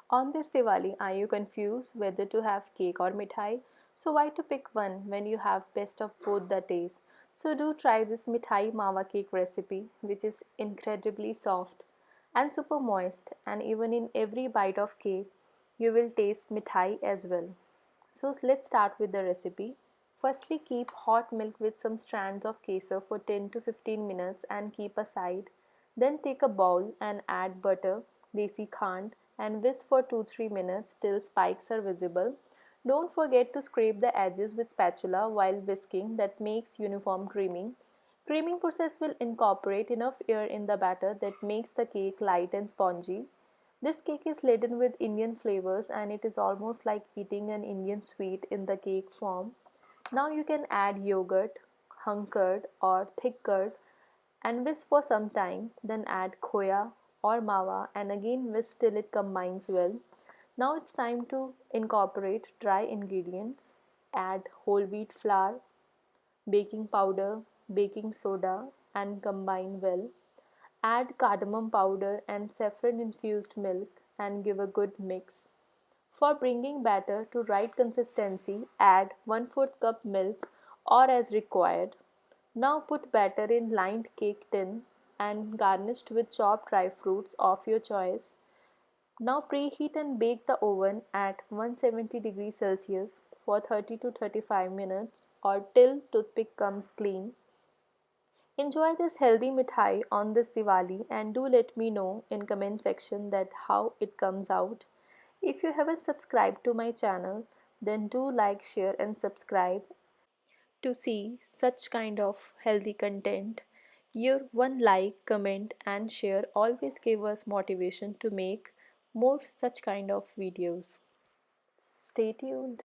On this Diwali, are you confused whether to have cake or mithai? So why to pick one when you have best of both the taste? So do try this mithai mawa cake recipe, which is incredibly soft and super moist, and even in every bite of cake you will taste mithai as well. So let's start with the recipe. Firstly, keep hot milk with some strands of kesar for 10 to 15 minutes and keep aside. Then take a bowl and add butter, Desi khaand, and whisk for 2-3 minutes till spikes are visible. Don't forget to scrape the edges with spatula while whisking, that makes uniform creaming. Creaming process will incorporate enough air in the batter that makes the cake light and spongy. This cake is laden with Indian flavors and it is almost like eating an Indian sweet in the cake form. Now you can add yogurt, hung curd or thick curd and whisk for some time, then add khoya or mawa and again whisk till it combines well. Now it's time to incorporate dry ingredients. Add whole wheat flour, baking powder, baking soda and combine well. Add cardamom powder and saffron infused milk and give a good mix. For bringing batter to right consistency, add 1/4 cup milk or as required. Now put batter in lined cake tin and garnished with chopped dry fruits of your choice. Now preheat and bake the oven at 170 degrees Celsius for 30 to 35 minutes or till toothpick comes clean. Enjoy this healthy mithai on this Diwali and do let me know in comment section that how it comes out. If you haven't subscribed to my channel, then do like, share and subscribe to see such kind of healthy content. Your one like, comment and share always give us motivation to make more such kind of videos. Stay tuned.